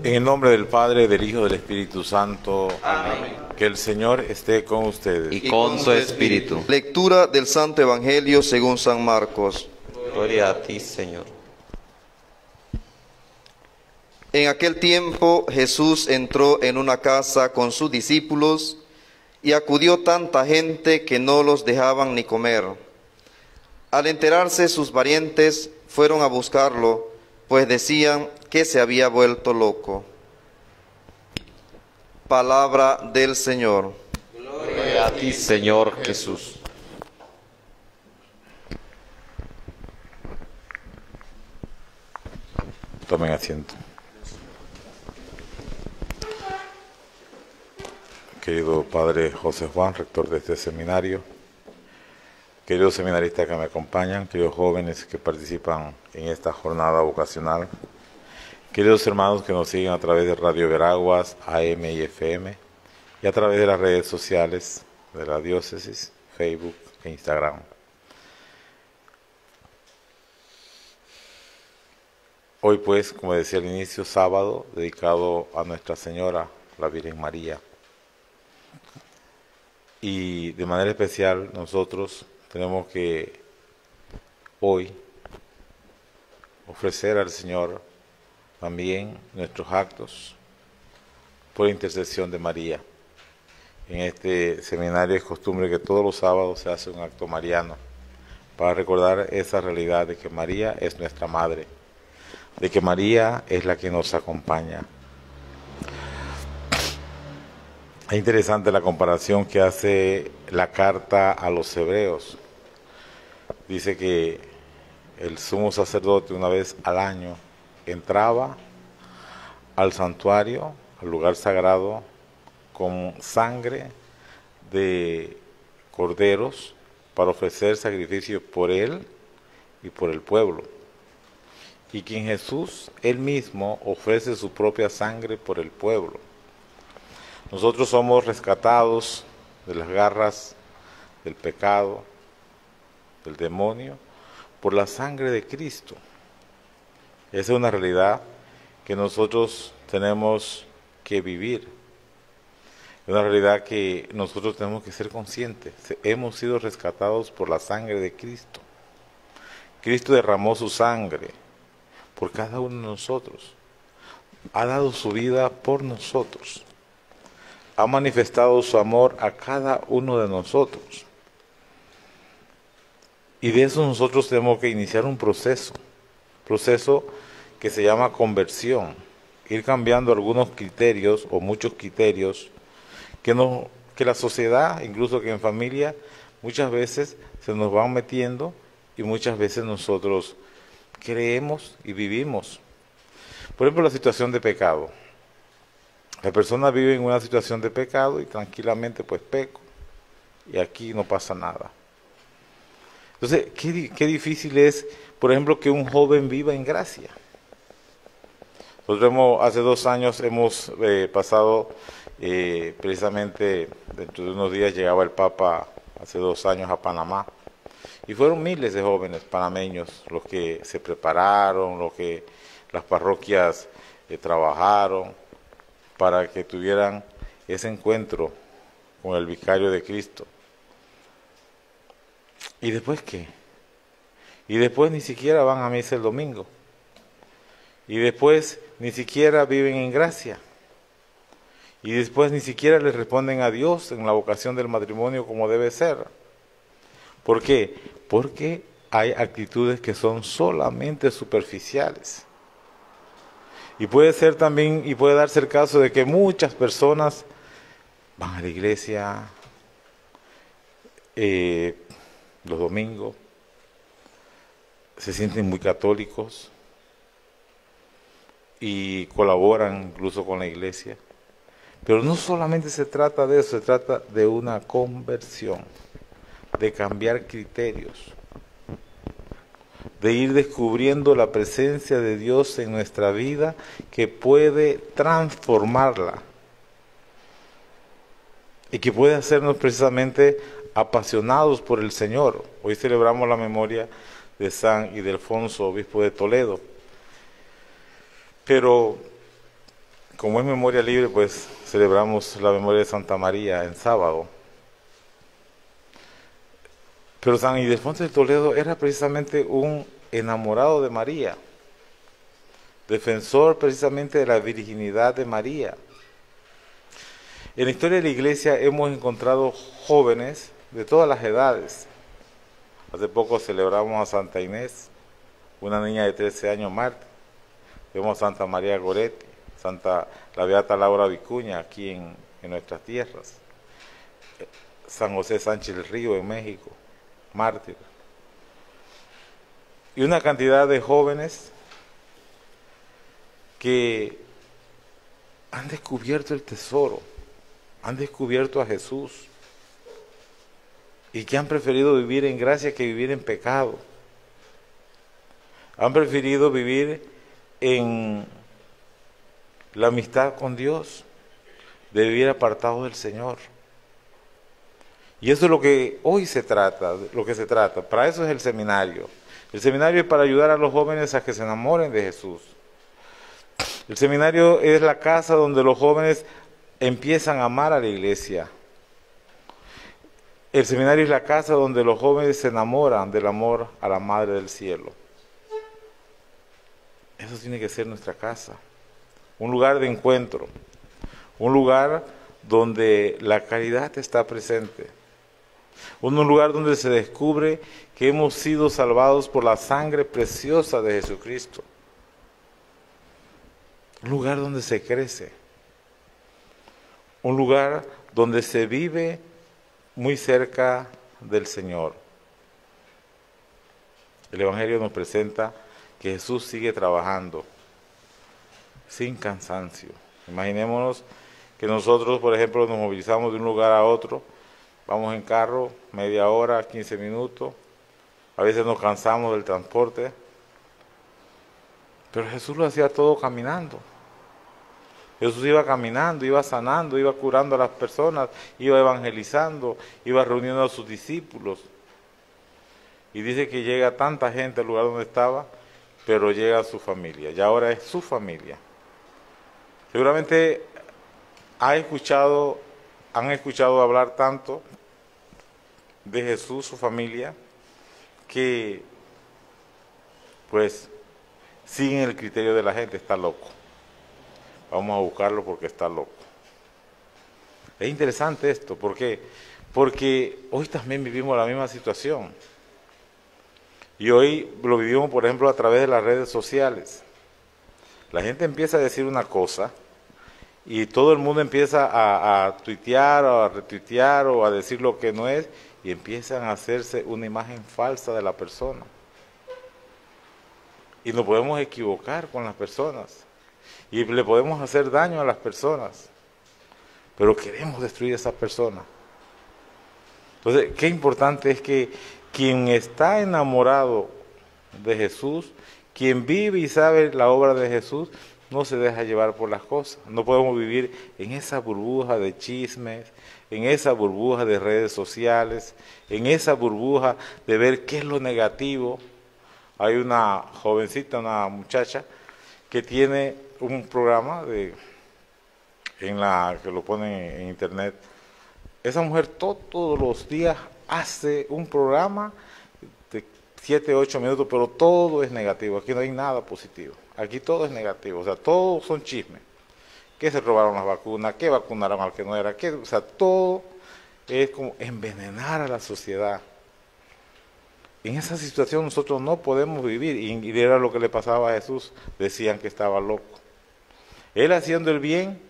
En el nombre del Padre, del Hijo y del Espíritu Santo. Amén. Que el Señor esté con ustedes. Y con su espíritu. Lectura del Santo Evangelio según San Marcos. Gloria a ti, Señor. En aquel tiempo Jesús entró en una casa con sus discípulos y acudió tanta gente que no los dejaban ni comer. Al enterarse sus parientes fueron a buscarlo, pues decían que se había vuelto loco. Palabra del Señor. Gloria a ti, Señor Jesús. Tomen asiento. Querido Padre José Juan, rector de este seminario, queridos seminaristas que me acompañan, queridos jóvenes que participan en esta jornada vocacional, queridos hermanos que nos siguen a través de Radio Veraguas, AM y FM, y a través de las redes sociales de la diócesis, Facebook e Instagram. Hoy pues, como decía al inicio, sábado, dedicado a Nuestra Señora, la Virgen María. Y de manera especial nosotros tenemos que hoy ofrecer al Señor también nuestros actos por intercesión de María. En este seminario es costumbre que todos los sábados se hace un acto mariano para recordar esa realidad de que María es nuestra Madre, de que María es la que nos acompaña. Es interesante la comparación que hace la carta a los hebreos. Dice que el sumo sacerdote una vez al año entraba al santuario, al lugar sagrado, con sangre de corderos para ofrecer sacrificio por él y por el pueblo. Y que en Jesús, él mismo ofrece su propia sangre por el pueblo. Nosotros somos rescatados de las garras del pecado, del demonio, por la sangre de Cristo. Esa es una realidad que nosotros tenemos que vivir. Es una realidad que nosotros tenemos que ser conscientes. Hemos sido rescatados por la sangre de Cristo. Cristo derramó su sangre por cada uno de nosotros. Ha dado su vida por nosotros. Ha manifestado su amor a cada uno de nosotros. Y de eso nosotros tenemos que iniciar un proceso que se llama conversión. Ir cambiando algunos criterios o muchos criterios que la sociedad, incluso que en familia, muchas veces se nos van metiendo y muchas veces nosotros creemos y vivimos. Por ejemplo, la situación de pecado. La persona vive en una situación de pecado y tranquilamente pues peco y aquí no pasa nada. Entonces, qué difícil es, por ejemplo, que un joven viva en gracia. Nosotros hace 2 años hemos pasado, precisamente dentro de unos días llegaba el Papa hace 2 años a Panamá. Y fueron miles de jóvenes panameños los que se prepararon, los que las parroquias trabajaron para que tuvieran ese encuentro con el vicario de Cristo. ¿Y después qué? Y después ni siquiera van a misa el domingo. Y después ni siquiera viven en gracia. Y después ni siquiera les responden a Dios en la vocación del matrimonio como debe ser. ¿Por qué? Porque hay actitudes que son solamente superficiales. Y puede ser también, y puede darse el caso de que muchas personas van a la iglesia los domingos, se sienten muy católicos y colaboran incluso con la iglesia. Pero no solamente se trata de eso, se trata de una conversión, de cambiar criterios, de ir descubriendo la presencia de Dios en nuestra vida que puede transformarla y que puede hacernos precisamente apasionados por el Señor. Hoy celebramos la memoria de San Ildefonso, obispo de Toledo. Pero como es memoria libre, pues celebramos la memoria de Santa María en sábado. Pero San Ildefonso de Toledo era precisamente un enamorado de María, defensor precisamente de la virginidad de María. En la historia de la Iglesia hemos encontrado jóvenes de todas las edades. Hace poco celebramos a Santa Inés, una niña de 13 años mártir. Vemos a Santa María Goretti, la Beata Laura Vicuña aquí en nuestras tierras. San José Sánchez del Río en México, mártir. Y una cantidad de jóvenes que han descubierto el tesoro, han descubierto a Jesús y que han preferido vivir en gracia que vivir en pecado. Han preferido vivir en la amistad con Dios, de vivir apartados del Señor. Y eso es lo que hoy se trata, Para eso es el seminario. El seminario es para ayudar a los jóvenes a que se enamoren de Jesús. El seminario es la casa donde los jóvenes empiezan a amar a la iglesia. El seminario es la casa donde los jóvenes se enamoran del amor a la Madre del Cielo. Eso tiene que ser nuestra casa. Un lugar de encuentro. Un lugar donde la caridad está presente. Un lugar donde se descubre que hemos sido salvados por la sangre preciosa de Jesucristo. Un lugar donde se crece. Un lugar donde se vive muy cerca del Señor. El Evangelio nos presenta que Jesús sigue trabajando sin cansancio. Imaginémonos que nosotros, por ejemplo, nos movilizamos de un lugar a otro, vamos en carro, media hora, 15 minutos, a veces nos cansamos del transporte, pero Jesús lo hacía todo caminando. Jesús iba caminando, iba sanando, iba curando a las personas, iba evangelizando, iba reuniendo a sus discípulos. Y dice que llega tanta gente al lugar donde estaba, pero llega a su familia, y ahora es su familia. Seguramente han escuchado hablar tanto de Jesús, su familia, que pues siguen el criterio de la gente, está loco. Vamos a buscarlo porque está loco. Es interesante esto, ¿por qué? Porque hoy también vivimos la misma situación. Y hoy lo vivimos, por ejemplo, a través de las redes sociales. La gente empieza a decir una cosa y todo el mundo empieza a tuitear o a retuitear o a decir lo que no es y empiezan a hacerse una imagen falsa de la persona. Y nos podemos equivocar con las personas y le podemos hacer daño a las personas, pero queremos destruir a esas personas. Entonces, qué importante es que quien está enamorado de Jesús, quien vive y sabe la obra de Jesús, no se deja llevar por las cosas. No podemos vivir en esa burbuja de chismes, en esa burbuja de redes sociales, en esa burbuja de ver qué es lo negativo. Hay una jovencita, una muchacha, que tiene un programa que lo ponen en internet. Esa mujer todos los días hace un programa de 7, 8 minutos, pero todo es negativo. Aquí no hay nada positivo. Aquí todo es negativo. O sea, todos son chismes. Que se robaron las vacunas, que vacunaron al que no era, o sea, todo es como envenenar a la sociedad. En esa situación nosotros no podemos vivir. Y era lo que le pasaba a Jesús. Decían que estaba loco. Él haciendo el bien,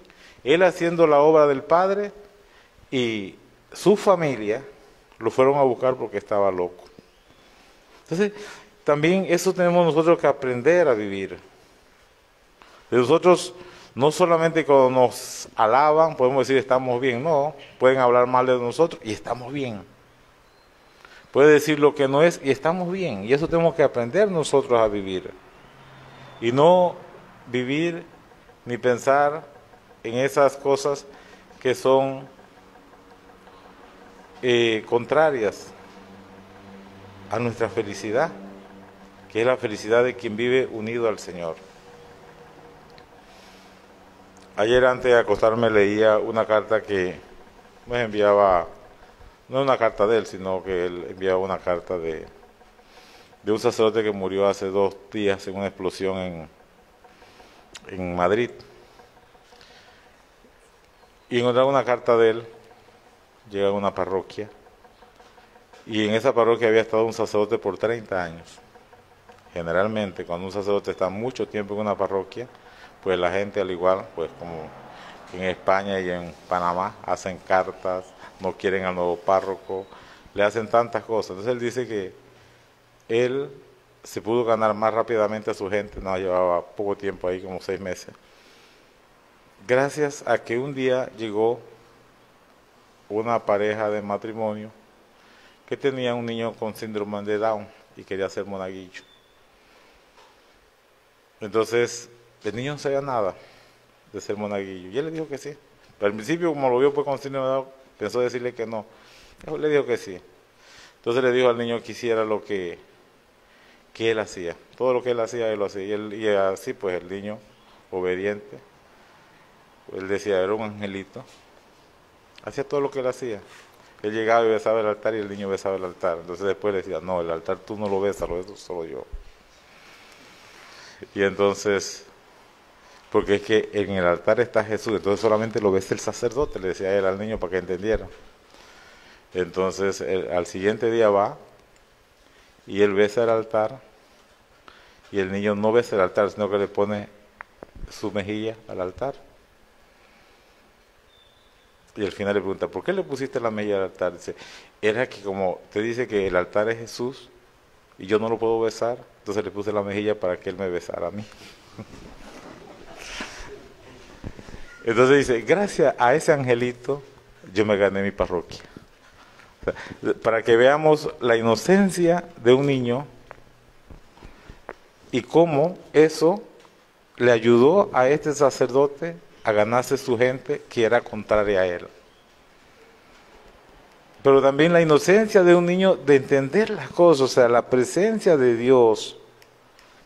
él haciendo la obra del Padre, y su familia lo fueron a buscar porque estaba loco. Entonces, también eso tenemos nosotros que aprender a vivir. De nosotros, no solamente cuando nos alaban, podemos decir estamos bien, no, pueden hablar mal de nosotros y estamos bien. Puede decir lo que no es y estamos bien. Y eso tenemos que aprender nosotros a vivir. Y no vivir ni pensar en esas cosas que son contrarias a nuestra felicidad, que es la felicidad de quien vive unido al Señor. Ayer antes de acostarme leía una carta que me enviaba, no una carta de él, sino que él enviaba una carta de un sacerdote que murió hace 2 días en una explosión en Madrid. Y encontraba una carta de él, llega a una parroquia, y en esa parroquia había estado un sacerdote por 30 años. Generalmente, cuando un sacerdote está mucho tiempo en una parroquia, pues la gente al igual, pues como en España y en Panamá, hacen cartas, no quieren al nuevo párroco, le hacen tantas cosas. Entonces él dice que él se pudo ganar más rápidamente a su gente, no llevaba poco tiempo ahí, como 6 meses, gracias a que un día llegó una pareja de matrimonio que tenía un niño con síndrome de Down y quería ser monaguillo. Entonces, el niño no sabía nada de ser monaguillo, y él le dijo que sí. Pero al principio, como lo vio pues con síndrome de Down, pensó decirle que no. Le dijo que sí. Entonces le dijo al niño que hiciera lo que él hacía. Todo lo que él hacía, él lo hacía. Y así pues el niño, obediente, él decía, era un angelito, hacía todo lo que él hacía. Él llegaba y besaba el altar y el niño besaba el altar. Entonces después le decía, no, el altar tú no lo besas, lo beso solo yo. Y entonces, porque es que en el altar está Jesús, entonces solamente lo besa el sacerdote, le decía él al niño para que entendiera. Entonces al siguiente día va y él besa el altar, y el niño no besa el altar, sino que le pone su mejilla al altar. Y al final le pregunta, ¿por qué le pusiste la mejilla al altar? Dice, era que como te dice que el altar es Jesús y yo no lo puedo besar, entonces le puse la mejilla para que él me besara a mí. Entonces dice, gracias a ese angelito yo me gané mi parroquia. O sea, para que veamos la inocencia de un niño y cómo eso le ayudó a este sacerdote a ganarse su gente que era contraria a él. Pero también la inocencia de un niño de entender las cosas, o sea, la presencia de Dios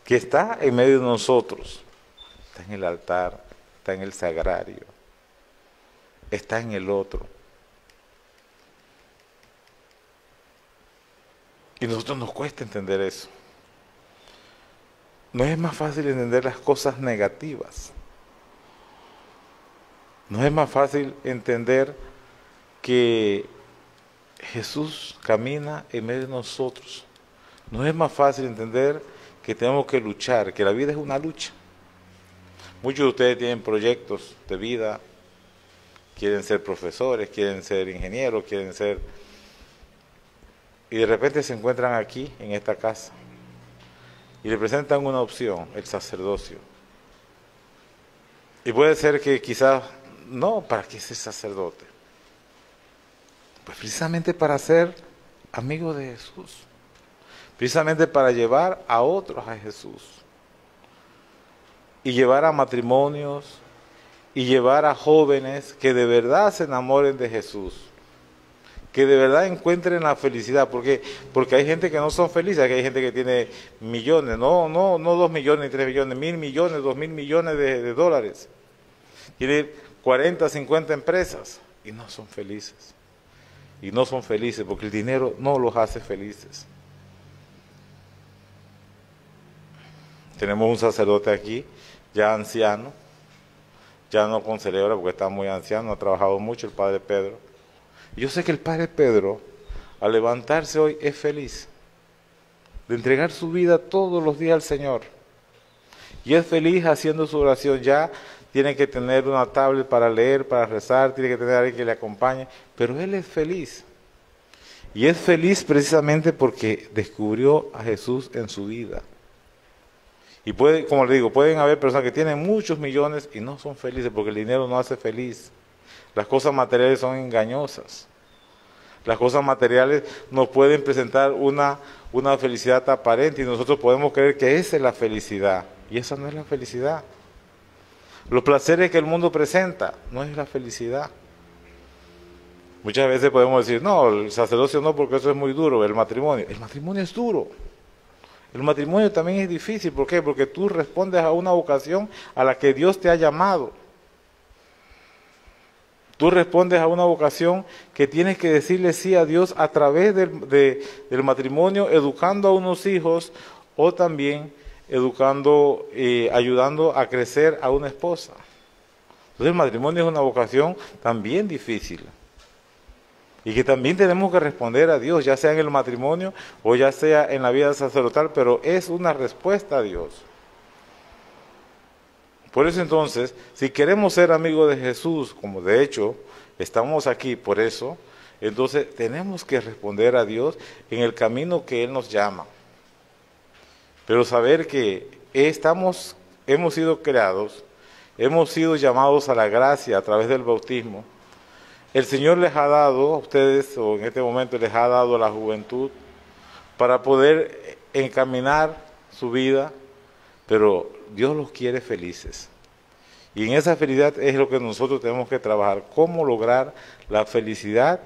que está en medio de nosotros, está en el altar, está en el sagrario, está en el otro. Y a nosotros nos cuesta entender eso. No es más fácil entender las cosas negativas. No es más fácil entender que Jesús camina en medio de nosotros. No es más fácil entender que tenemos que luchar, que la vida es una lucha. Muchos de ustedes tienen proyectos de vida, quieren ser profesores, quieren ser ingenieros, quieren ser... Y de repente se encuentran aquí, en esta casa, y le presentan una opción, el sacerdocio. Y puede ser que quizás, no, ¿para qué ser sacerdote? Pues precisamente para ser amigo de Jesús. Precisamente para llevar a otros a Jesús. Y llevar a matrimonios, y llevar a jóvenes que de verdad se enamoren de Jesús. Que de verdad encuentren la felicidad. Porque hay gente que no son felices, hay gente que tiene millones, no 2 millones ni 3 millones, 1.000 millones, 2.000 millones de dólares. Tiene 40, 50 empresas y no son felices. Y no son felices porque el dinero no los hace felices. Tenemos un sacerdote aquí, ya anciano, ya no concelebra porque está muy anciano, ha trabajado mucho, el padre Pedro. Y yo sé que el padre Pedro, al levantarse hoy, es feliz de entregar su vida todos los días al Señor. Y es feliz haciendo su oración. Ya tiene que tener una tablet para leer, para rezar, tiene que tener a alguien que le acompañe, pero él es feliz. Y es feliz precisamente porque descubrió a Jesús en su vida. Y puede, como le digo, pueden haber personas que tienen muchos millones y no son felices porque el dinero no hace feliz. Las cosas materiales son engañosas. Las cosas materiales nos pueden presentar una felicidad aparente y nosotros podemos creer que esa es la felicidad. Y esa no es la felicidad. Los placeres que el mundo presenta no es la felicidad. Muchas veces podemos decir, no, el sacerdocio no, porque eso es muy duro. El matrimonio es duro. El matrimonio también es difícil. ¿Por qué? Porque tú respondes a una vocación a la que Dios te ha llamado. Tú respondes a una vocación que tienes que decirle sí a Dios a través del matrimonio, educando a unos hijos o también educando, ayudando a crecer a una esposa. Entonces el matrimonio es una vocación también difícil y que también tenemos que responder a Dios, ya sea en el matrimonio o ya sea en la vida sacerdotal, pero es una respuesta a Dios. Por eso entonces, si queremos ser amigos de Jesús, como de hecho estamos aquí por eso, entonces tenemos que responder a Dios en el camino que Él nos llama. Pero saber que hemos sido creados, hemos sido llamados a la gracia a través del bautismo. El Señor les ha dado a ustedes, o en este momento les ha dado a la juventud, para poder encaminar su vida, pero Dios los quiere felices. Y en esa felicidad es lo que nosotros tenemos que trabajar, cómo lograr la felicidad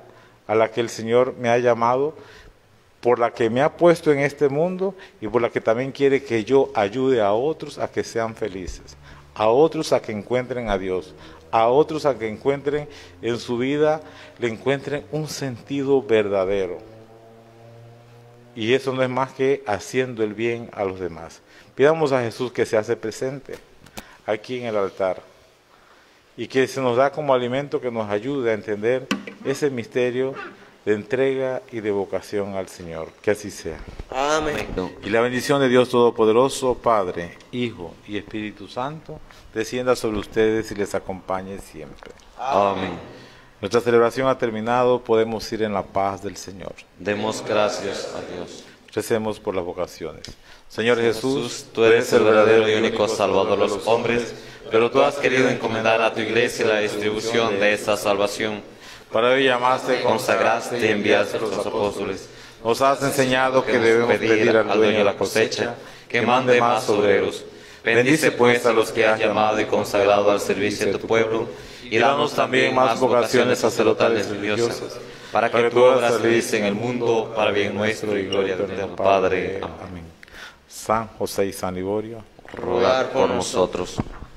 a la que el Señor me ha llamado, por la que me ha puesto en este mundo y por la que también quiere que yo ayude a otros a que sean felices, a otros a que encuentren a Dios, a otros a que encuentren en su vida, le encuentren un sentido verdadero. Y eso no es más que haciendo el bien a los demás. Pidamos a Jesús que se hace presente aquí en el altar y que se nos da como alimento que nos ayude a entender ese misterio de entrega y de vocación al Señor. Que así sea. Amén. Y la bendición de Dios Todopoderoso, Padre, Hijo y Espíritu Santo, descienda sobre ustedes y les acompañe siempre. Amén. Nuestra celebración ha terminado, podemos ir en la paz del Señor. Demos gracias a Dios. Recemos por las vocaciones. Señor Jesús, Tú eres el verdadero y único Salvador de los hombres, pero tú has querido encomendar a tu Iglesia la distribución de esa salvación. para ello llamaste, Consagraste y enviaste a los apóstoles. nos has enseñado que debemos pedir al dueño de la cosecha que mande más obreros. Bendice pues a los que has llamado y consagrado al servicio de tu pueblo, y danos también más vocaciones sacerdotales y religiosas, para que tu obra se realice en el mundo, para bien nuestro y gloria de Dios Padre. Amén. San José y San Liborio, Rogar por nosotros.